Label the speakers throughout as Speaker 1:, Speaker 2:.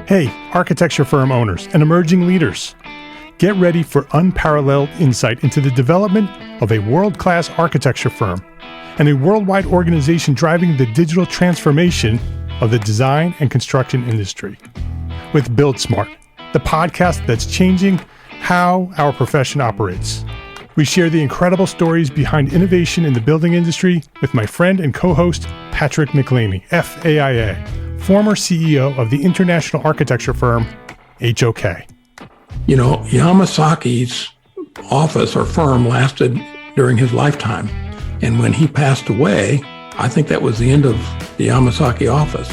Speaker 1: Hey, architecture firm owners and emerging leaders. Get ready for unparalleled insight into the development of a world-class architecture firm and a worldwide organization driving the digital transformation of the design and construction industry. With Build Smart, the podcast that's changing how our profession operates. We share the incredible stories behind innovation in the building industry with my friend and co-host, Patrick McLeamy, FAIA, former CEO of the international architecture firm, HOK.
Speaker 2: You know, Yamasaki's office or firm lasted during his lifetime. And when he passed away, I think that was the end of the Yamasaki office.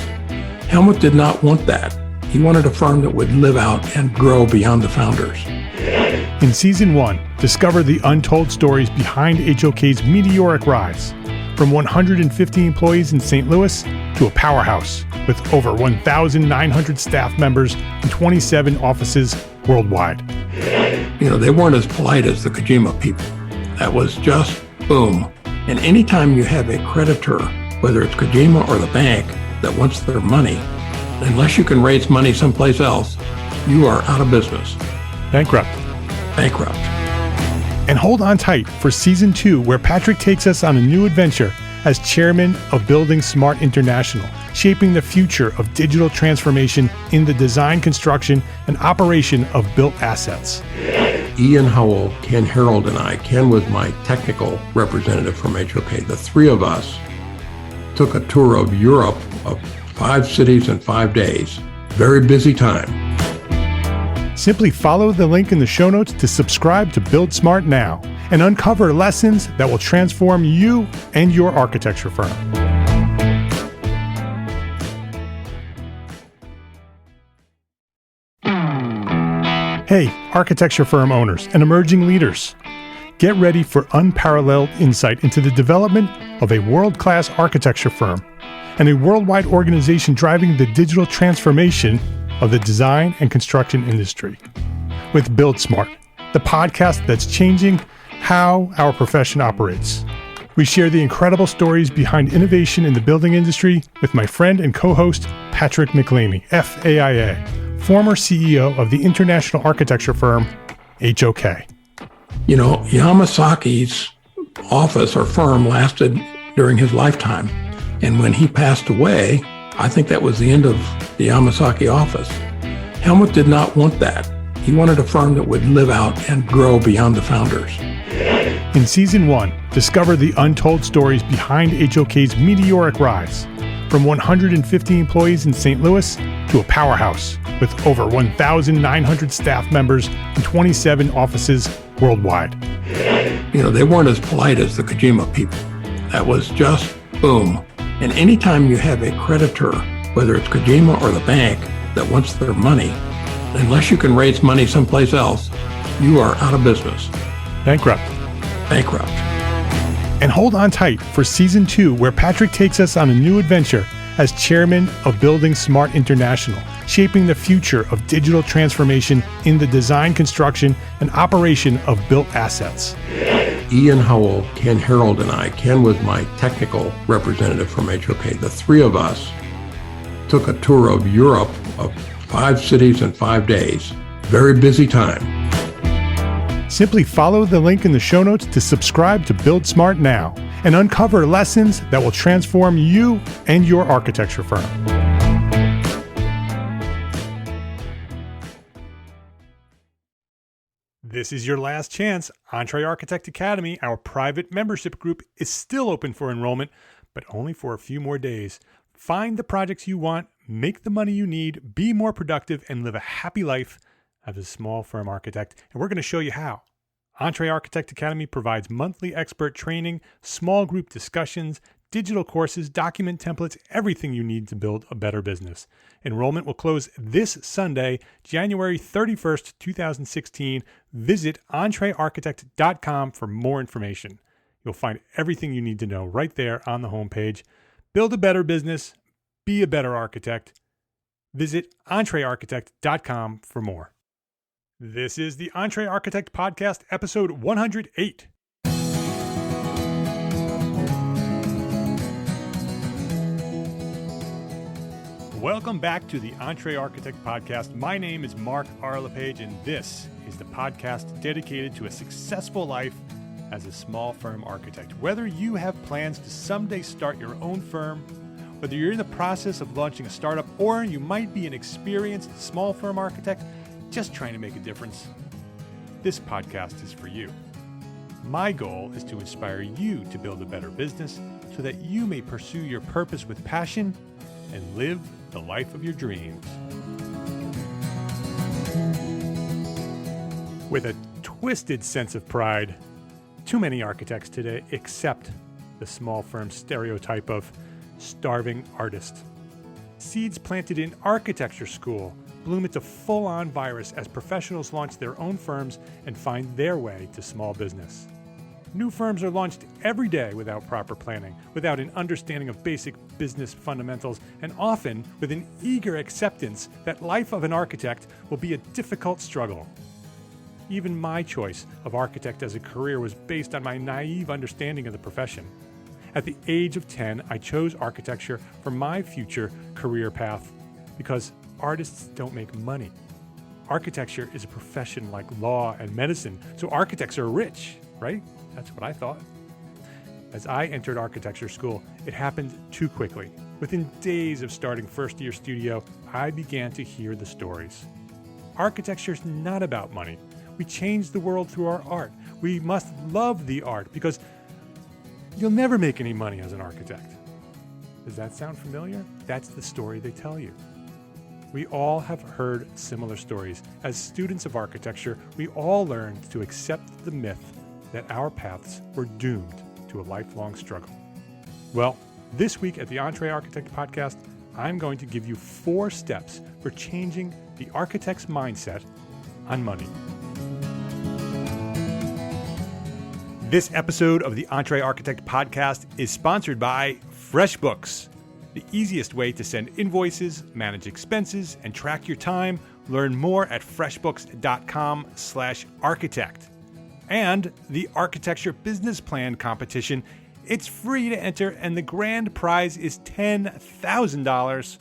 Speaker 2: Helmut did not want that. He wanted a firm that would live out and grow beyond the founders.
Speaker 1: In Season 1, discover the untold stories behind HOK's meteoric rise, from 150 employees in St. Louis to a powerhouse with over 1,900 staff members and 27 offices worldwide.
Speaker 2: You know, they weren't as polite as the Kojima people. That was just boom. And anytime you have a creditor, whether it's Kojima or the bank, that wants their money, unless you can raise money someplace else, you are out of business.
Speaker 1: Bankrupt. And hold on tight for Season 2, where Patrick takes us on a new adventure as chairman of Building Smart International, shaping the future of digital transformation in the design, construction, and operation of built assets.
Speaker 2: Ian Howell, Ken Harold, and I, Ken was my technical representative from HOK. The three of us took a tour of Europe of 5 cities in 5 days. Very busy time.
Speaker 1: Simply follow the link in the show notes to subscribe to Build Smart now and uncover lessons that will transform you and your architecture firm. Hey, architecture firm owners and emerging leaders. Get ready for unparalleled insight into the development of a world-class architecture firm and a worldwide organization driving the digital transformation of the design and construction industry. With Build Smart, the podcast that's changing how our profession operates. We share the incredible stories behind innovation in the building industry with my friend and co-host, Patrick McLeamy, FAIA, former CEO of the international architecture firm, HOK.
Speaker 2: You know, Yamasaki's office or firm lasted during his lifetime. And when he passed away, I think that was the end of the Yamasaki office. Helmut did not want that. He wanted a firm that would live out and grow beyond the founders.
Speaker 1: In Season 1, discover the untold stories behind HOK's meteoric rise, from 150 employees in St. Louis to a powerhouse with over 1,900 staff members and 27 offices worldwide.
Speaker 2: You know, they weren't as polite as the Kojima people. That was just boom. And anytime you have a creditor, whether it's Kojima or the bank, that wants their money, unless you can raise money someplace else, you are out of business.
Speaker 1: Bankrupt. And hold on tight for Season 2, where Patrick takes us on a new adventure as chairman of Building Smart International, shaping the future of digital transformation in the design, construction, and operation of built assets.
Speaker 2: Ian Howell, Ken Harold, and I, Ken was my technical representative from HOK. The three of us took a tour of Europe of 5 cities in 5 days. Very busy time.
Speaker 1: Simply follow the link in the show notes to subscribe to Build Smart now and uncover lessons that will transform you and your architecture firm. This is your last chance. EntreArchitect Academy, our private membership group, is still open for enrollment, but only for a few more days. Find the projects you want, make the money you need, be more productive, and live a happy life as a small firm architect. And we're going to show you how. EntreArchitect Academy provides monthly expert training, small group discussions, digital courses, document templates, everything you need to build a better business. Enrollment will close this Sunday, January 31st, 2016. Visit EntreArchitect.com for more information. You'll find everything you need to know right there on the homepage. Build a better business. Be a better architect. Visit EntreArchitect.com for more. This is the EntreArchitect Podcast, episode 108. Welcome back to the EntreArchitect Podcast. My name is Mark R. LePage, and this is the podcast dedicated to a successful life as a small firm architect. Whether you have plans to someday start your own firm, whether you're in the process of launching a startup, or you might be an experienced small firm architect just trying to make a difference, this podcast is for you. My goal is to inspire you to build a better business so that you may pursue your purpose with passion and live the life of your dreams. With a twisted sense of pride, too many architects today accept the small firm stereotype of starving artist. Seeds planted in architecture school bloom into full-on virus as professionals launch their own firms and find their way to small business. New firms are launched every day without proper planning, without an understanding of basic business fundamentals, and often with an eager acceptance that life of an architect will be a difficult struggle. Even my choice of architect as a career was based on my naive understanding of the profession. At the age of 10, I chose architecture for my future career path because artists don't make money. Architecture is a profession like law and medicine, so architects are rich, right? That's what I thought. As I entered architecture school, it happened too quickly. Within days of starting first-year studio, I began to hear the stories. Architecture's not about money. We change the world through our art. We must love the art because you'll never make any money as an architect. Does that sound familiar? That's the story they tell you. We all have heard similar stories. As students of architecture, we all learned to accept the myth that our paths were doomed to a lifelong struggle. Well, this week at the EntreArchitect Podcast, I'm going to give you 4 steps for changing the architect's mindset on money. This episode of the EntreArchitect Podcast is sponsored by FreshBooks, the easiest way to send invoices, manage expenses, and track your time. Learn more at freshbooks.com/architect. And the Architecture Business Plan Competition. It's free to enter, and the grand prize is $10,000.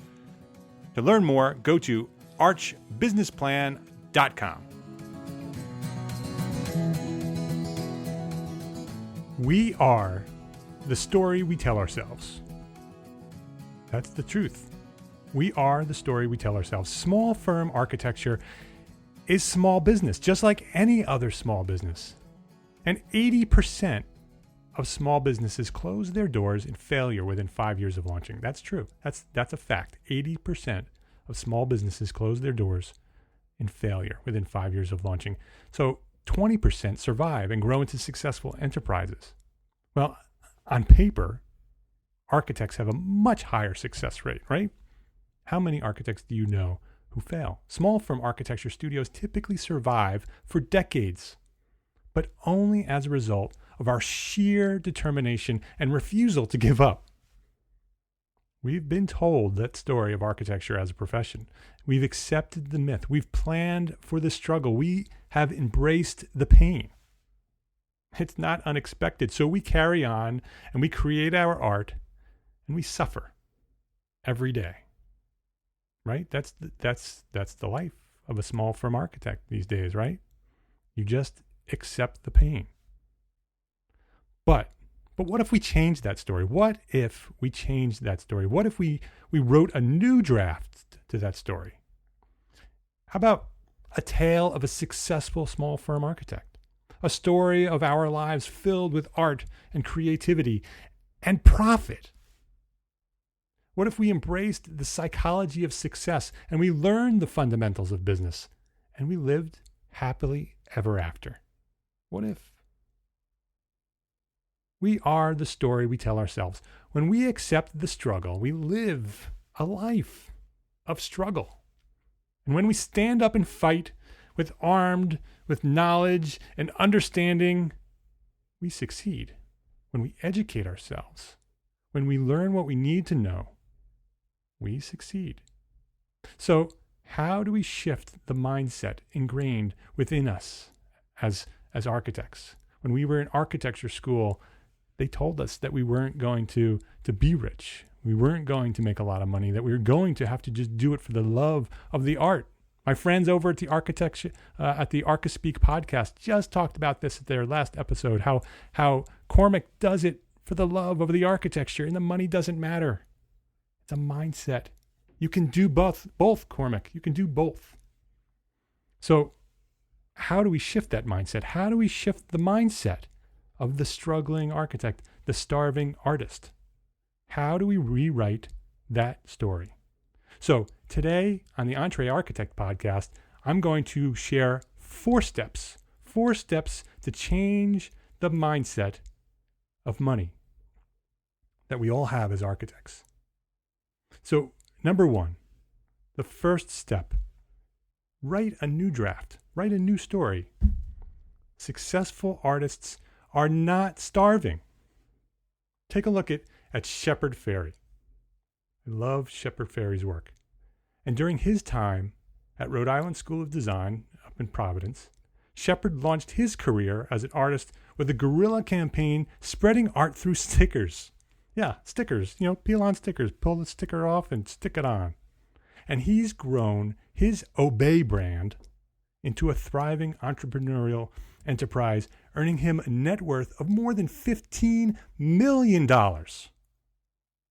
Speaker 1: To learn more, go to archbusinessplan.com. We are the story we tell ourselves. That's the truth. We are the story we tell ourselves. Small firm architecture is small business, just like any other small business. And 80% of small businesses close their doors in failure within 5 years of launching. That's true. That's a fact. 80% of small businesses close their doors in failure within 5 years of launching. So 20% survive and grow into successful enterprises. Well, on paper, architects have a much higher success rate, right? How many architects do you know who fail? Small firm architecture studios typically survive for decades, but only as a result of our sheer determination and refusal to give up. We've been told that story of architecture as a profession. We've accepted the myth. We've planned for the struggle. We have embraced the pain. It's not unexpected. So we carry on and we create our art and we suffer every day. Right? That's the life of a small firm architect these days, right? You just accept the pain. But what if we change that story? What if we changed that story? What if we wrote a new draft to that story? How about a tale of a successful small firm architect? A story of our lives filled with art and creativity and profit. What if we embraced the psychology of success and we learned the fundamentals of business and we lived happily ever after? What if? We are the story we tell ourselves. When we accept the struggle, we live a life of struggle. And when we stand up and fight armed with knowledge and understanding, we succeed. When we educate ourselves, when we learn what we need to know, we succeed. So how do we shift the mindset ingrained within us as architects? When we were in architecture school, they told us that we weren't going to be rich. we weren't going to make a lot of money, that we were going to have to just do it for the love of the art. My friends over at the ArchiSpeak podcast just talked about this at their last episode, how Cormac does it for the love of the architecture, and the money doesn't matter. It's a mindset. You can do both, Cormac. You can do both. So how do we shift that mindset? How do we shift the mindset of the struggling architect, the starving artist? How do we rewrite that story? So today on the EntreArchitect podcast, I'm going to share 4 steps to change the mindset of money that we all have as architects. So number 1, the first step, write a new draft, write a new story. Successful artists are not starving. Take a look at Shepard Fairey. I love Shepard Fairey's work. And during his time at Rhode Island School of Design up in Providence, Shepard launched his career as an artist with a guerrilla campaign spreading art through stickers. Yeah, stickers, peel on stickers, pull the sticker off and stick it on. And he's grown his Obey brand into a thriving entrepreneurial enterprise, earning him a net worth of more than $15 million.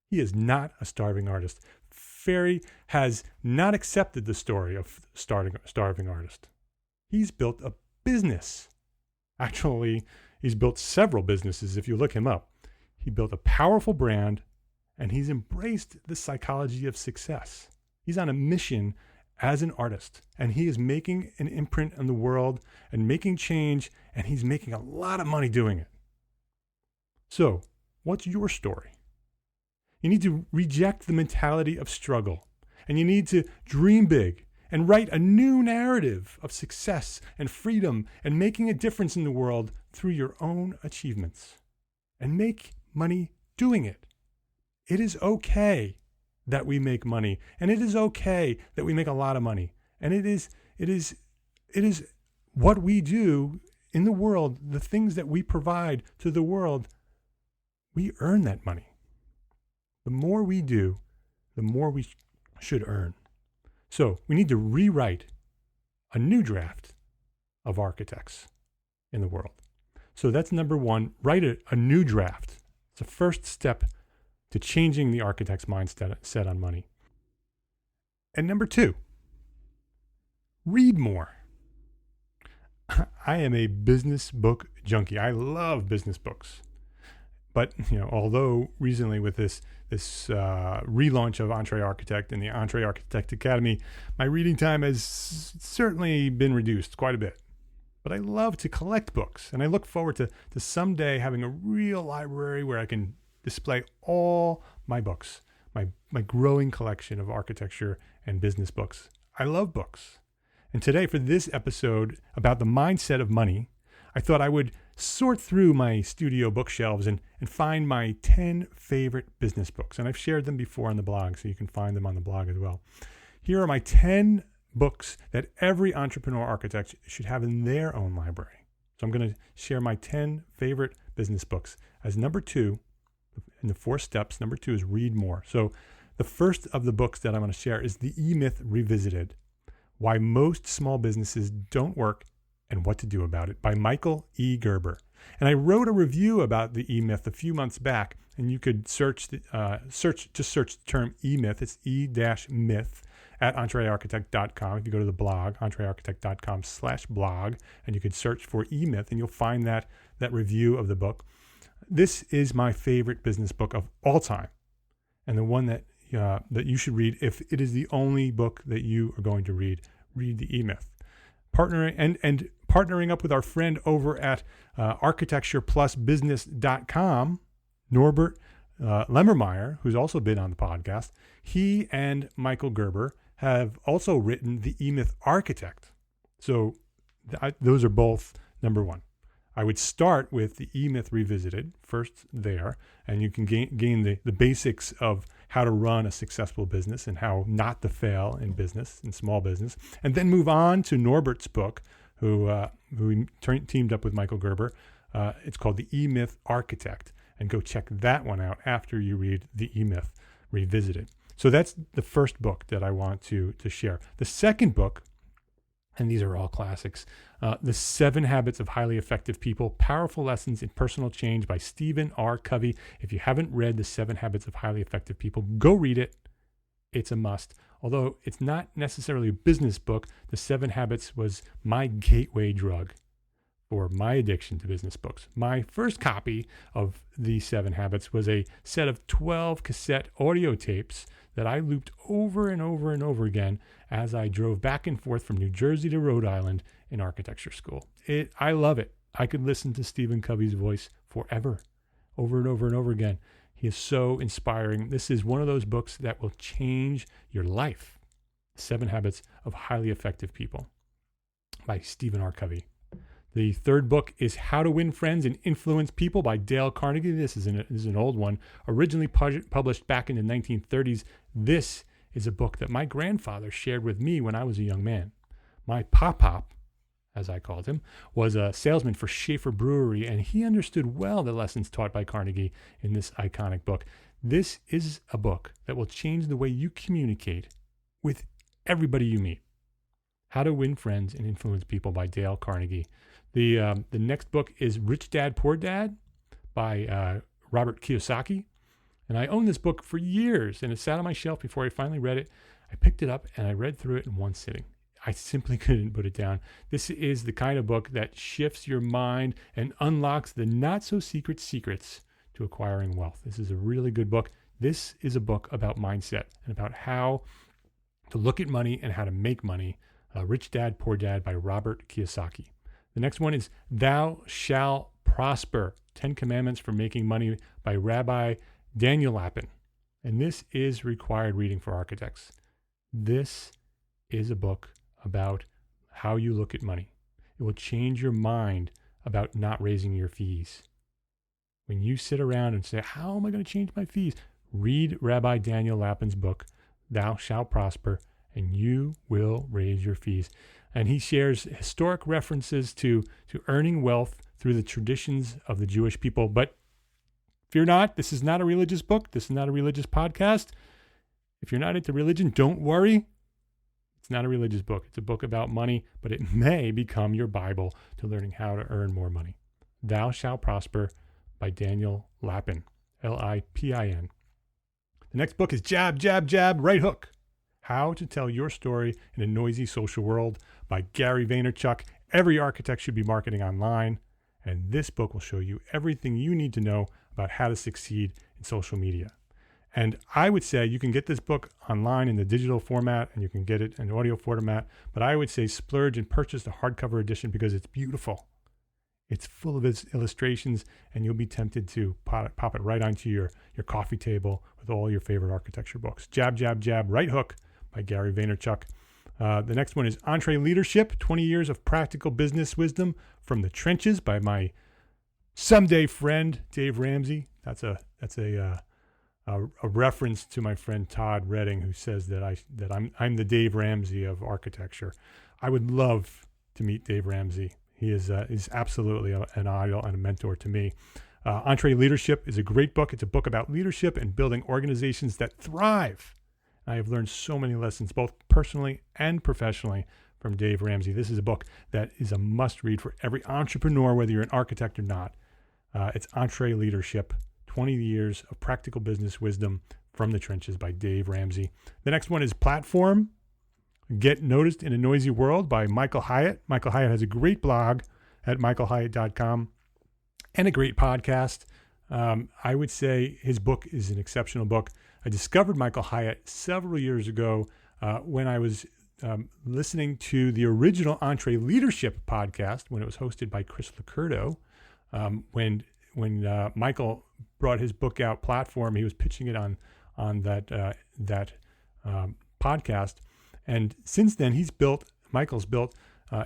Speaker 1: He is not a starving artist. Fairey has not accepted the story of starving artist. He's built a business. Actually, he's built several businesses if you look him up. He built a powerful brand, and he's embraced the psychology of success. He's on a mission as an artist, and he is making an imprint on the world and making change, and he's making a lot of money doing it. So, what's your story? You need to reject the mentality of struggle, and you need to dream big and write a new narrative of success and freedom and making a difference in the world through your own achievements. And make money doing it. It is okay that we make money, and it is okay that we make a lot of money. And it is what we do in the world, the things that we provide to the world, we earn that money. The more we do, the more we should earn. So we need to rewrite a new draft of architects in the world. So that's number 1, write a new draft. It's the first step to changing the architect's mindset on money. And number 2, read more. I am a business book junkie. I love business books. But, although recently with this relaunch of EntreArchitect and the EntreArchitect Academy, my reading time has certainly been reduced quite a bit. But I love to collect books, and I look forward to someday having a real library where I can display all my books, my growing collection of architecture and business books. I love books. And today, for this episode about the mindset of money, I thought I would sort through my studio bookshelves and find my 10 favorite business books. And I've shared them before on the blog, so you can find them on the blog as well. Here are my 10 books that every entrepreneur architect should have in their own library. So I'm going to share my 10 favorite business books. As number 2, in the 4 steps, number 2 is read more. So the first of the books that I'm going to share is The E-Myth Revisited: Why Most Small Businesses Don't Work and What to Do About It, by Michael E. Gerber. And I wrote a review about the E-Myth a few months back, and you could search the term E-Myth. It's E-Myth at EntreArchitect.com. If you go to the blog, EntreArchitect.com/blog, and you can search for E-Myth, and you'll find that review of the book. This is my favorite business book of all time, and the one that you should read if it is the only book that you are going to read. Read the E-Myth. Partnering up with our friend over at architectureplusbusiness.com, Norbert Lemmermeyer, who's also been on the podcast, he and Michael Gerber have also written The E-Myth Architect. So those are both number 1. I would start with The E-Myth Revisited first there, and you can gain the basics of how to run a successful business and how not to fail in business, in small business, and then move on to Norbert's book, who teamed up with Michael Gerber. It's called The E-Myth Architect, and go check that one out after you read The E-Myth revisit it. So that's the first book that I want to share. The second book, and these are all classics, The 7 Habits of Highly Effective People, Powerful Lessons in Personal Change by Stephen R. Covey. If you haven't read The 7 Habits of Highly Effective People, go read it. It's a must. Although it's not necessarily a business book, The 7 Habits was my gateway drug for my addiction to business books. My first copy of The 7 Habits was a set of 12 cassette audio tapes that I looped over and over and over again as I drove back and forth from New Jersey to Rhode Island in architecture school. I love it. I could listen to Stephen Covey's voice forever, over and over and over again. He is so inspiring. This is one of those books that will change your life. 7 Habits of Highly Effective People by Stephen R. Covey. The third book is How to Win Friends and Influence People by Dale Carnegie. This is an old one, originally published back in the 1930s. This is a book that my grandfather shared with me when I was a young man. My pop-pop, as I called him, was a salesman for Schaefer Brewery, and he understood well the lessons taught by Carnegie in this iconic book. This is a book that will change the way you communicate with everybody you meet. How to Win Friends and Influence People by Dale Carnegie. The next book is Rich Dad, Poor Dad by Robert Kiyosaki. And I owned this book for years, and it sat on my shelf before I finally read it. I picked it up, and I read through it in one sitting. I simply couldn't put it down. This is the kind of book that shifts your mind and unlocks the not-so-secret secrets to acquiring wealth. This is a really good book. This is a book about mindset and about how to look at money and how to make money. Rich Dad, Poor Dad by Robert Kiyosaki. The next one is Thou Shalt Prosper, 10 Commandments for Making Money by Rabbi Daniel Lapin. And this is required reading for architects. This is a book about how you look at money. It will change your mind about not raising your fees. When you sit around and say, how am I going to change my fees? Read Rabbi Daniel Lapin's book, Thou Shalt Prosper, and you will raise your fees. And he shares historic references to earning wealth through the traditions of the Jewish people. But fear not, this is not a religious book. This is not a religious podcast. If you're not into religion, don't worry. It's not a religious book. It's a book about money, but it may become your Bible to learning how to earn more money. Thou Shalt Prosper by Daniel Lapin, L-I-P-I-N. The next book is Jab, Jab, Jab, Right Hook. How to Tell Your Story in a Noisy Social World by Gary Vaynerchuk. Every architect should be marketing online, and this book will show you everything you need to know about how to succeed in social media. And I would say you can get this book online in the digital format, and you can get it in audio format, but I would say splurge and purchase the hardcover edition because it's beautiful. It's full of its illustrations, and you'll be tempted to pop it right onto your coffee table with all your favorite architecture books. Jab, Jab, Jab, Right Hook by Gary Vaynerchuk. The next one is EntreLeadership, 20 Years of Practical Business Wisdom from the Trenches by my someday friend, Dave Ramsey. That's a reference to my friend Todd Redding, who says that I'm the Dave Ramsey of architecture. I would love to meet Dave Ramsey. He is absolutely an idol and a mentor to me. EntreLeadership is a great book. It's a book about leadership and building organizations that thrive. I have learned so many lessons, both personally and professionally, from Dave Ramsey. This is a book that is a must-read for every entrepreneur, whether you're an architect or not. It's EntreLeadership, 20 Years of Practical Business Wisdom from the Trenches by Dave Ramsey. The next one is Platform, Get Noticed in a Noisy World by Michael Hyatt. Michael Hyatt has a great blog at michaelhyatt.com and a great podcast. I would say his book is an exceptional book. I discovered Michael Hyatt several years ago when I was listening to the original EntreLeadership podcast when it was hosted by Chris Licurdo. When Michael brought his book out, Platform, he was pitching it on that podcast. And since then, Michael's built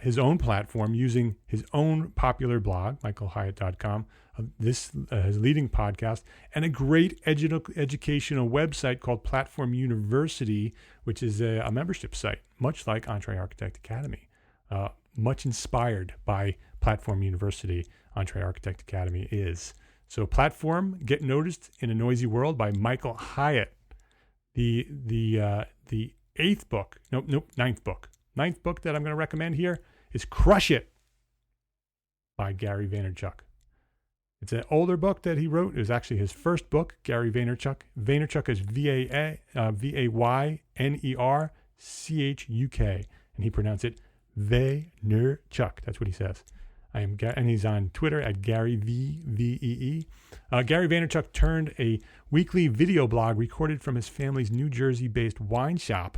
Speaker 1: his own platform using his own popular blog, michaelhyatt.com, his leading podcast, and a great educational website called Platform University, which is a membership site, much like EntreArchitect Academy, much inspired by Platform University. EntreArchitect Academy is. So Platform, Get Noticed in a Noisy World by Michael Hyatt. The ninth book that I'm going to recommend here is Crush It by Gary Vaynerchuk. It's an older book that he wrote. It was actually his first book, Gary Vaynerchuk. Vaynerchuk is Vaynerchuk, and he pronounced it Vaynerchuk. That's what he says. And he's on Twitter at GaryVee. Gary Vaynerchuk turned a weekly video blog recorded from his family's New Jersey-based wine shop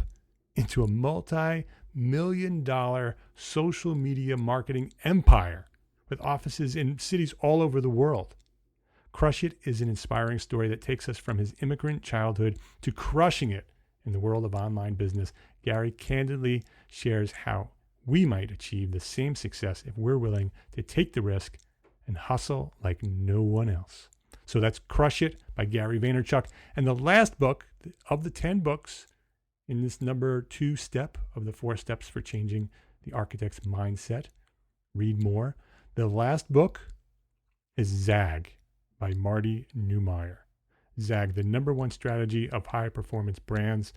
Speaker 1: into a multi-million-dollar social media marketing empire with offices in cities all over the world. Crush It is an inspiring story that takes us from his immigrant childhood to crushing it in the world of online business. Gary candidly shares how we might achieve the same success if we're willing to take the risk and hustle like no one else. So that's Crush It by Gary Vaynerchuk. And the last book of the 10 books in this number 2 step of the 4 steps for changing the architect's mindset. Read more. The last book is Zag by Marty Neumeier. Zag, the number 1 strategy of high performance brands.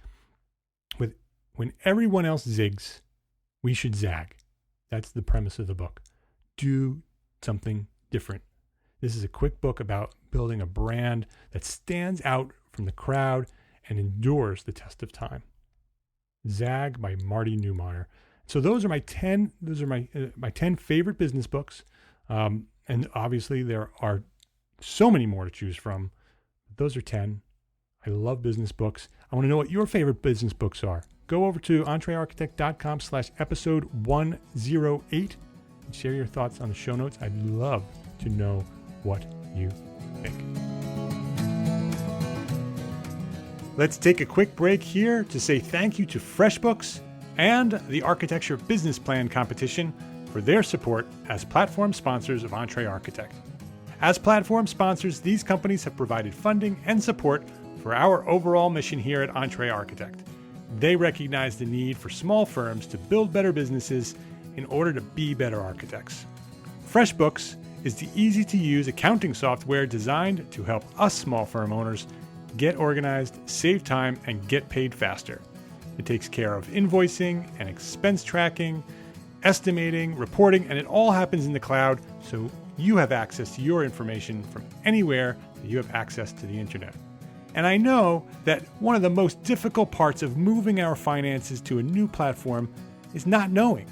Speaker 1: When everyone else zigs, we should zag. That's the premise of the book. Do something different. This is a quick book about building a brand that stands out from the crowd and endures the test of time. Zag by Marty Neumeier. So those are my 10. Those are my 10 favorite business books, and obviously there are so many more to choose from. Those are 10. I love business books. I want to know what your favorite business books are. Go over to EntreArchitect.com/episode 108 and share your thoughts on the show notes. I'd love to know what you think. Let's take a quick break here to say thank you to FreshBooks and the Architecture Business Plan Competition for their support as platform sponsors of EntreArchitect. As platform sponsors, these companies have provided funding and support for our overall mission here at EntreArchitect. They recognize the need for small firms to build better businesses in order to be better architects. FreshBooks is the easy-to-use accounting software designed to help us small firm owners get organized, save time, and get paid faster. It takes care of invoicing and expense tracking, estimating, reporting, and it all happens in the cloud, so you have access to your information from anywhere that you have access to the internet. And I know that one of the most difficult parts of moving our finances to a new platform is not knowing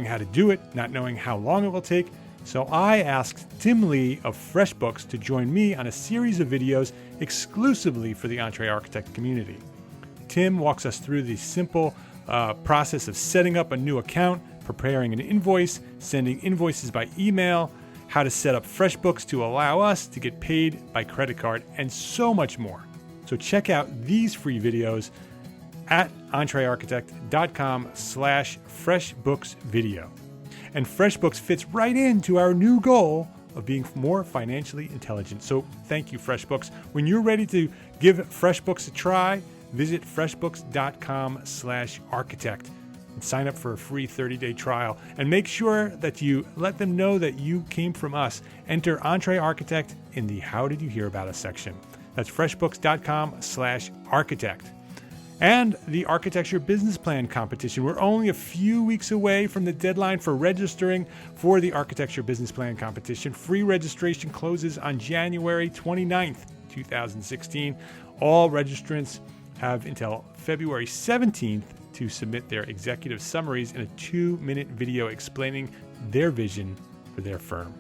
Speaker 1: how to do it, not knowing how long it will take. So I asked Tim Lee of FreshBooks to join me on a series of videos exclusively for the EntreArchitect community. Tim walks us through the simple process of setting up a new account, preparing an invoice, sending invoices by email, how to set up FreshBooks to allow us to get paid by credit card, and so much more. So check out these free videos at EntreArchitect.com/FreshBooksVideo. And FreshBooks fits right into our new goal of being more financially intelligent. So thank you, FreshBooks. When you're ready to give FreshBooks a try, visit freshbooks.com/architect and sign up for a free 30-day trial. And make sure that you let them know that you came from us. Enter EntreArchitect in the How Did You Hear About Us section. That's freshbooks.com/architect. And the Architecture Business Plan Competition. We're only a few weeks away from the deadline for registering for the Architecture Business Plan Competition. Free registration closes on January 29th, 2016. All registrants have until February 17th to submit their executive summaries in a 2-minute video explaining their vision for their firm.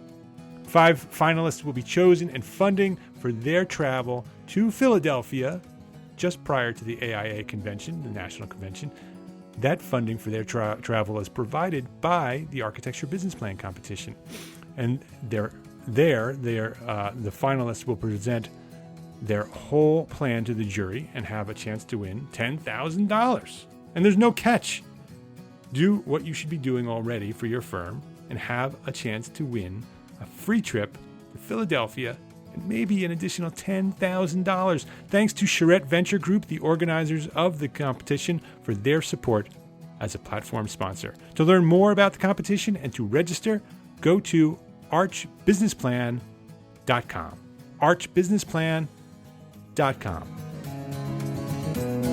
Speaker 1: 5 finalists will be chosen, and funding for their travel to Philadelphia just prior to the AIA convention, the national convention. That funding for their travel is provided by the Architecture Business Plan Competition. And the finalists will present their whole plan to the jury and have a chance to win $10,000. And there's no catch. Do what you should be doing already for your firm and have a chance to win a free trip to Philadelphia and maybe an additional $10,000. Thanks to Charette Venture Group, the organizers of the competition, for their support as a platform sponsor. To learn more about the competition and to register, go to archbusinessplan.com. archbusinessplan.com.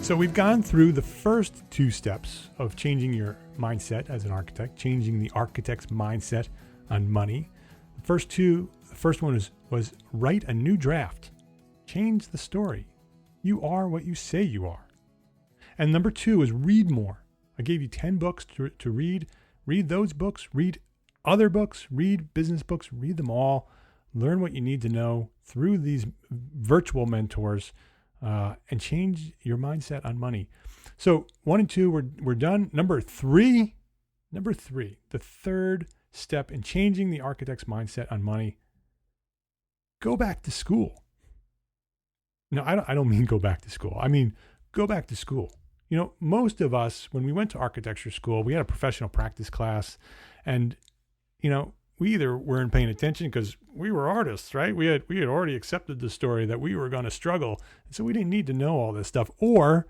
Speaker 1: So we've gone through the first 2 steps of changing your mindset as an architect, changing the architect's mindset on money. The first one was write a new draft. Change the story. You are what you say you are. And number 2 is read more. I gave you 10 books to read. Read those books, read other books, read business books, read them all. Learn what you need to know through these virtual mentors. And change your mindset on money. So 1 and 2, we're done. Number three, the third step in changing the architect's mindset on money. Go back to school. No, I don't mean go back to school. I mean, go back to school. You know, most of us, when we went to architecture school, we had a professional practice class, and, you know, we either weren't paying attention because we were artists, right? We had already accepted the story that we were going to struggle. And so we didn't need to know all this stuff. Or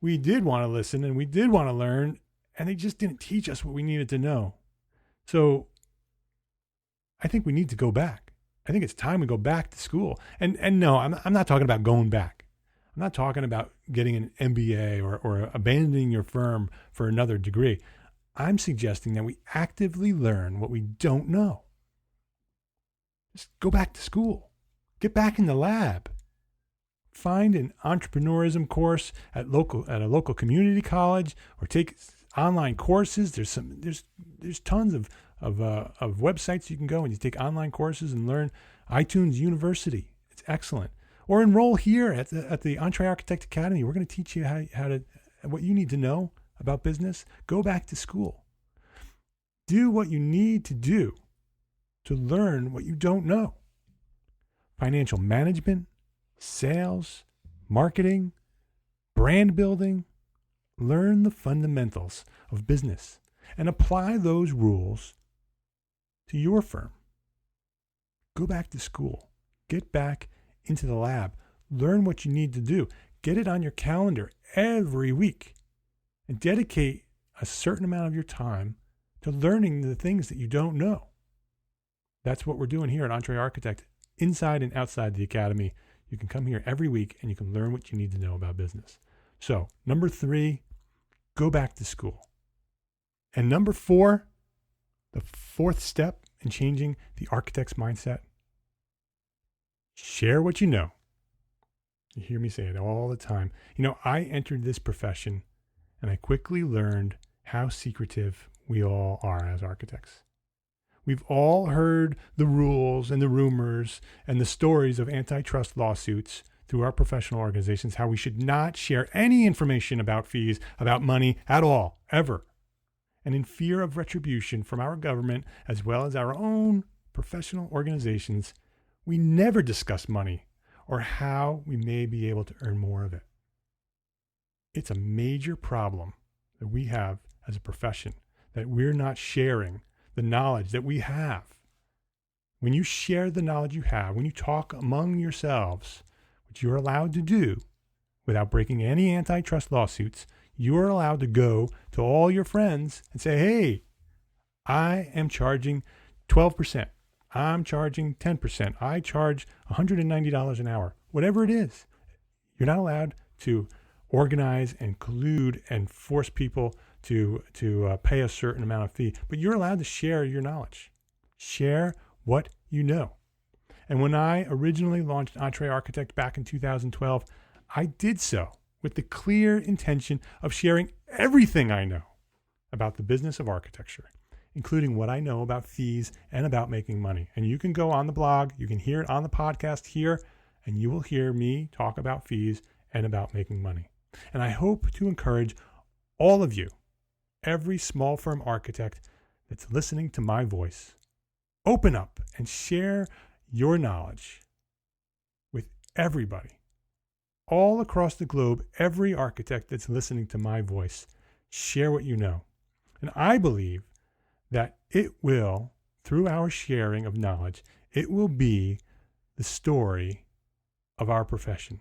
Speaker 1: we did want to listen and we did want to learn, and they just didn't teach us what we needed to know. So I think we need to go back. I think it's time we go back to school. And no, I'm not talking about going back. I'm not talking about getting an MBA or abandoning your firm for another degree. I'm suggesting that we actively learn what we don't know. Just go back to school. Get back in the lab. Find an entrepreneurism course at a local community college, or take online courses. There's tons of websites you can go and you take online courses and learn. iTunes University, it's excellent. Or enroll here at the EntreArchitect Academy. We're going to teach you what you need to know about business. Go back to school. Do what you need to do to learn what you don't know. Financial management, sales, marketing, brand building. Learn the fundamentals of business and apply those rules to your firm. Go back to school. Get back into the lab. Learn what you need to do. Get it on your calendar every week. And dedicate a certain amount of your time to learning the things that you don't know. That's what we're doing here at EntreArchitect, inside and outside the academy. You can come here every week and you can learn what you need to know about business. So, number 3, go back to school. And number 4, the 4th step in changing the architect's mindset, share what you know. You hear me say it all the time. You know, I entered this profession and I quickly learned how secretive we all are as architects. We've all heard the rules and the rumors and the stories of antitrust lawsuits through our professional organizations, how we should not share any information about fees, about money at all, ever. And in fear of retribution from our government, as well as our own professional organizations, we never discuss money or how we may be able to earn more of it. It's a major problem that we have as a profession, that we're not sharing the knowledge that we have. When you share the knowledge you have, when you talk among yourselves, which you're allowed to do without breaking any antitrust lawsuits, you're allowed to go to all your friends and say, hey, I am charging 12%. I'm charging 10%. I charge $190 an hour. Whatever it is, you're not allowed to organize and collude and force people to pay a certain amount of fee, but you're allowed to share your knowledge. Share what you know. And when I originally launched EntreArchitect back in 2012, I did so with the clear intention of sharing everything I know about the business of architecture, including what I know about fees and about making money. And you can go on the blog, you can hear it on the podcast here, and you will hear me talk about fees and about making money. And I hope to encourage all of you, every small firm architect that's listening to my voice, open up and share your knowledge with everybody. All across the globe, every architect that's listening to my voice, share what you know. And I believe that it will, through our sharing of knowledge, it will be the story of our profession.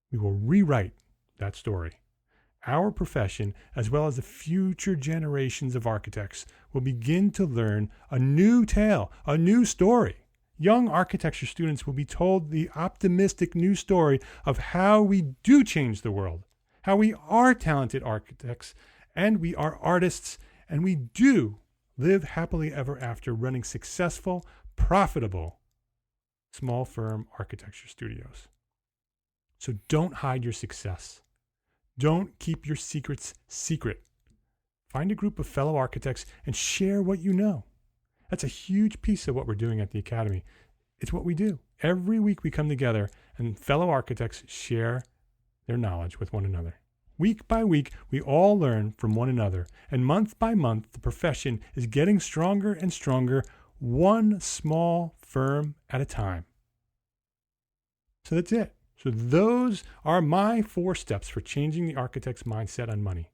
Speaker 1: We will rewrite that story. Our profession, as well as the future generations of architects, will begin to learn a new tale, a new story. Young architecture students will be told the optimistic new story of how we do change the world, how we are talented architects and we are artists, and we do live happily ever after running successful, profitable, small firm architecture studios. So don't hide your success. Don't keep your secrets secret. Find a group of fellow architects and share what you know. That's a huge piece of what we're doing at the Academy. It's what we do. Every week we come together and fellow architects share their knowledge with one another. Week by week, we all learn from one another. And month by month, the profession is getting stronger and stronger, one small firm at a time. So that's it. So those are my 4 steps for changing the architect's mindset on money.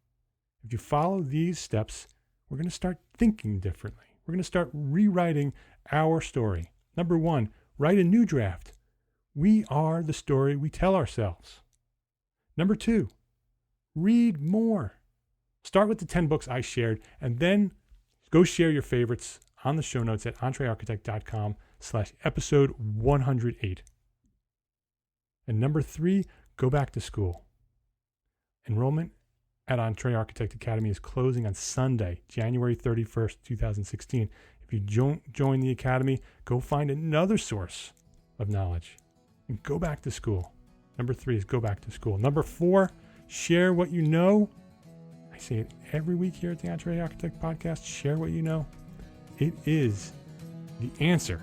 Speaker 1: If you follow these steps, we're going to start thinking differently. We're going to start rewriting our story. Number 1, write a new draft. We are the story we tell ourselves. Number 2, read more. Start with the 10 books I shared, and then go share your favorites on the show notes at EntreArchitect.com/episode 108. And number 3, go back to school. Enrollment at EntreArchitect Academy is closing on Sunday, January 31st, 2016. If you don't join the Academy, go find another source of knowledge and go back to school. Number 3 is go back to school. Number 4, share what you know. I say it every week here at the EntreArchitect Podcast. Share what you know. It is the answer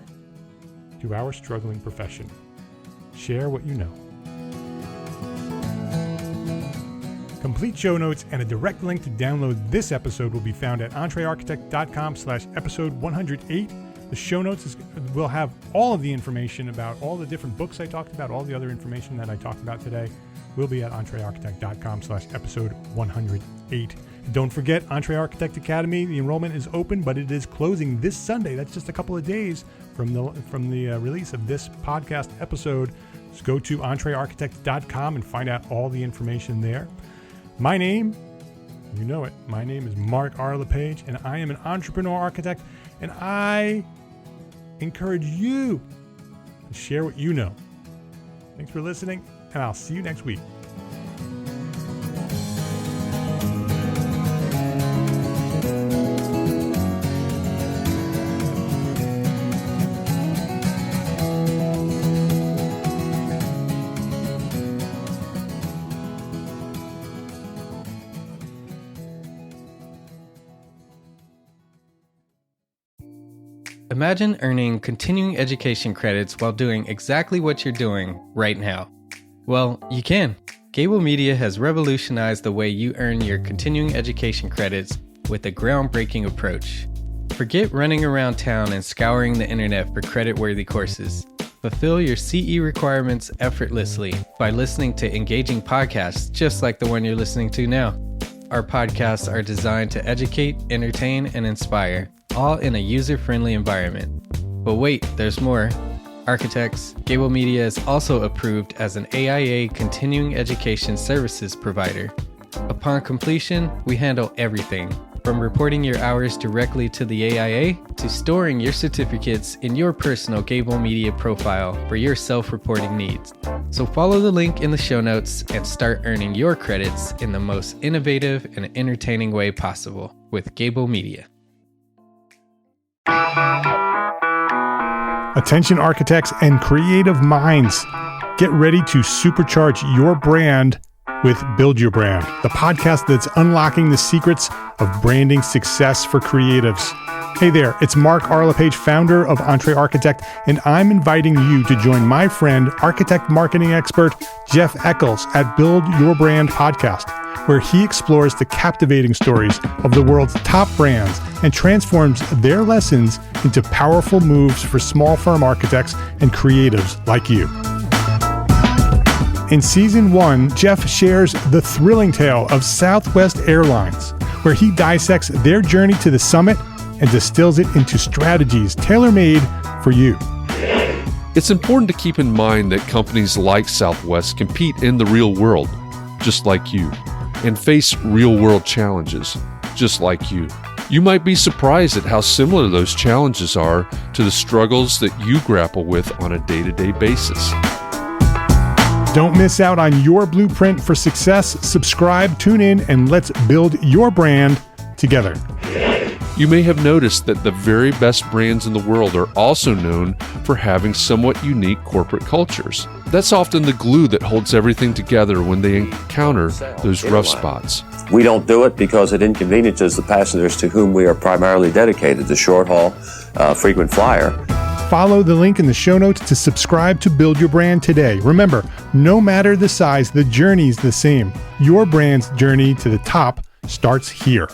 Speaker 1: to our struggling profession. Share what you know. Complete show notes and a direct link to download this episode will be found at EntreArchitect.com/episode 108. The show notes will have all of the information about all the different books I talked about, all the other information that I talked about today will be at EntreArchitect.com/episode 108. And don't forget, EntreArchitect Academy, the enrollment is open, but it is closing this Sunday. That's just a couple of days from the release of this podcast episode. Just go to EntreArchitect.com and find out all the information there. My name, you know it, my name is Mark R. LePage, and I am an entrepreneur architect, and I encourage you to share what you know. Thanks for listening, and I'll see you next week.
Speaker 3: Imagine earning continuing education credits while doing exactly what you're doing right now. Well, you can. Gable Media has revolutionized the way you earn your continuing education credits with a groundbreaking approach. Forget running around town and scouring the internet for credit-worthy courses. Fulfill your CE requirements effortlessly by listening to engaging podcasts just like the one you're listening to now. Our podcasts are designed to educate, entertain, and inspire, all in a user-friendly environment. But wait, there's more. Architects, Gable Media is also approved as an AIA continuing education services provider. Upon completion, we handle everything, from reporting your hours directly to the AIA to storing your certificates in your personal Gable Media profile for your self-reporting needs. So follow the link in the show notes and start earning your credits in the most innovative and entertaining way possible with Gable Media.
Speaker 1: Attention architects and creative minds, get ready to supercharge your brand with Build Your Brand, the podcast that's unlocking the secrets of branding success for creatives. Hey there, it's Mark R. LePage, founder of EntreArchitect, and I'm inviting you to join my friend, architect marketing expert Jeff Eccles at Build Your Brand podcast, where he explores the captivating stories of the world's top brands and transforms their lessons into powerful moves for small firm architects and creatives like you. In Season 1, Jeff shares the thrilling tale of Southwest Airlines, where he dissects their journey to the summit and distills it into strategies tailor-made for you.
Speaker 4: It's important to keep in mind that companies like Southwest compete in the real world, just like you, and face real-world challenges, just like you. You might be surprised at how similar those challenges are to the struggles that you grapple with on a day-to-day basis.
Speaker 1: Don't miss out on your blueprint for success. Subscribe, tune in, and let's build your brand together.
Speaker 4: You may have noticed that the very best brands in the world are also known for having somewhat unique corporate cultures. That's often the glue that holds everything together when they encounter those rough spots.
Speaker 5: We don't do it because it inconveniences the passengers to whom we are primarily dedicated, the short haul, frequent flyer.
Speaker 1: Follow the link in the show notes to subscribe to Build Your Brand today. Remember, no matter the size, the journey's the same. Your brand's journey to the top starts here.